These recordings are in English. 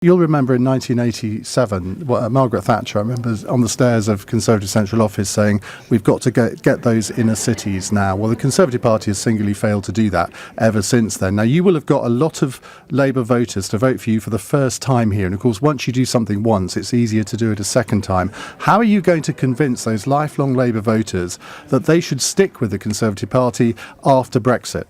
You'll remember in 1987, Margaret Thatcher, I remember on the stairs of Conservative Central Office saying, we've got to get those inner cities now. Well, the Conservative Party has singularly failed to do that ever since then. Now, you will have got a lot of Labour voters to vote for you for the first time here. And of course, once you do something once, it's easier to do it a second time. How are you going to convince those lifelong Labour voters that they should stick with the Conservative Party after Brexit?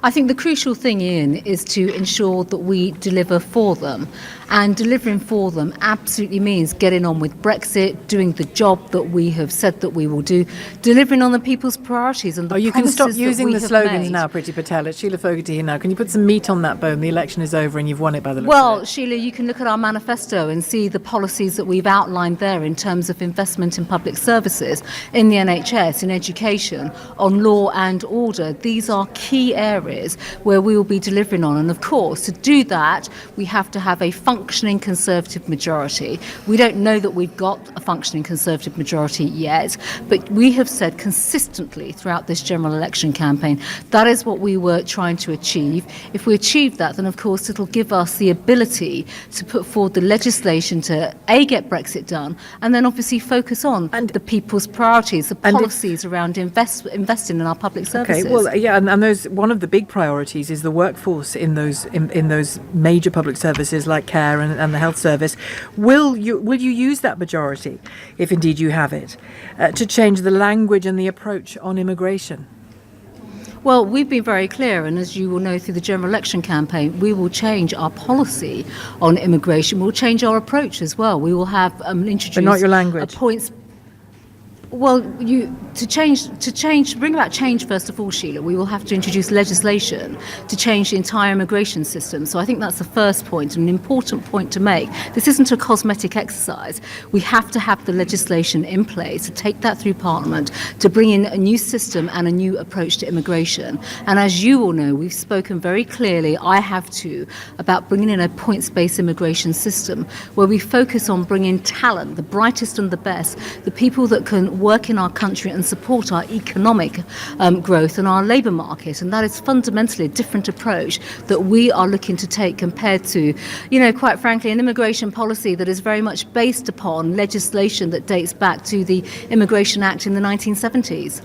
I think the crucial thing, Ian, is to ensure that we deliver for them. And delivering for them absolutely means getting on with Brexit, doing the job that we have said that we will do, delivering on the people's priorities and the you can stop using the slogans made. now, Priti Patel. It's Shelagh Fogarty here now. Can you put some meat on that bone? The election is over and you've won it by the looks of it. Sheila, you can look at our manifesto and see the policies that we've outlined there in terms of investment in public services, in the NHS, in education, on law and order. These are key areas where we will be delivering on. And of course, to do that, we have to have a functioning Conservative majority. We don't know that we've got a functioning Conservative majority yet, but we have said consistently throughout this general election campaign that is what we were trying to achieve. If we achieve that, then of course it'll give us the ability to put forward the legislation to get Brexit done, and then obviously focus on the people's priorities, the policies around investing in our public services. Okay, well, yeah, and those, one of the big priorities is the workforce in those major public services like care and the health service. Will you use that majority, if indeed you have it, to change the language and the approach on immigration? Well, we've been very clear, and as you will know through the general election campaign, we will change our policy on immigration. We'll change our approach as well. We will have introduced but not your language. Well, to bring about change, first of all, Sheila, we will have to introduce legislation to change the entire immigration system. So I think that's the first point, and an important point to make. This isn't a cosmetic exercise. We have to have the legislation in place to take that through Parliament, to bring in a new system and a new approach to immigration. And as you all know, we've spoken very clearly, I have too, about bringing in a points-based immigration system where we focus on bringing talent, the brightest and the best, the people that can work in our country and support our economic growth and our labour market. And that is fundamentally a different approach that we are looking to take compared to, quite frankly, an immigration policy that is very much based upon legislation that dates back to the Immigration Act in the 1970s.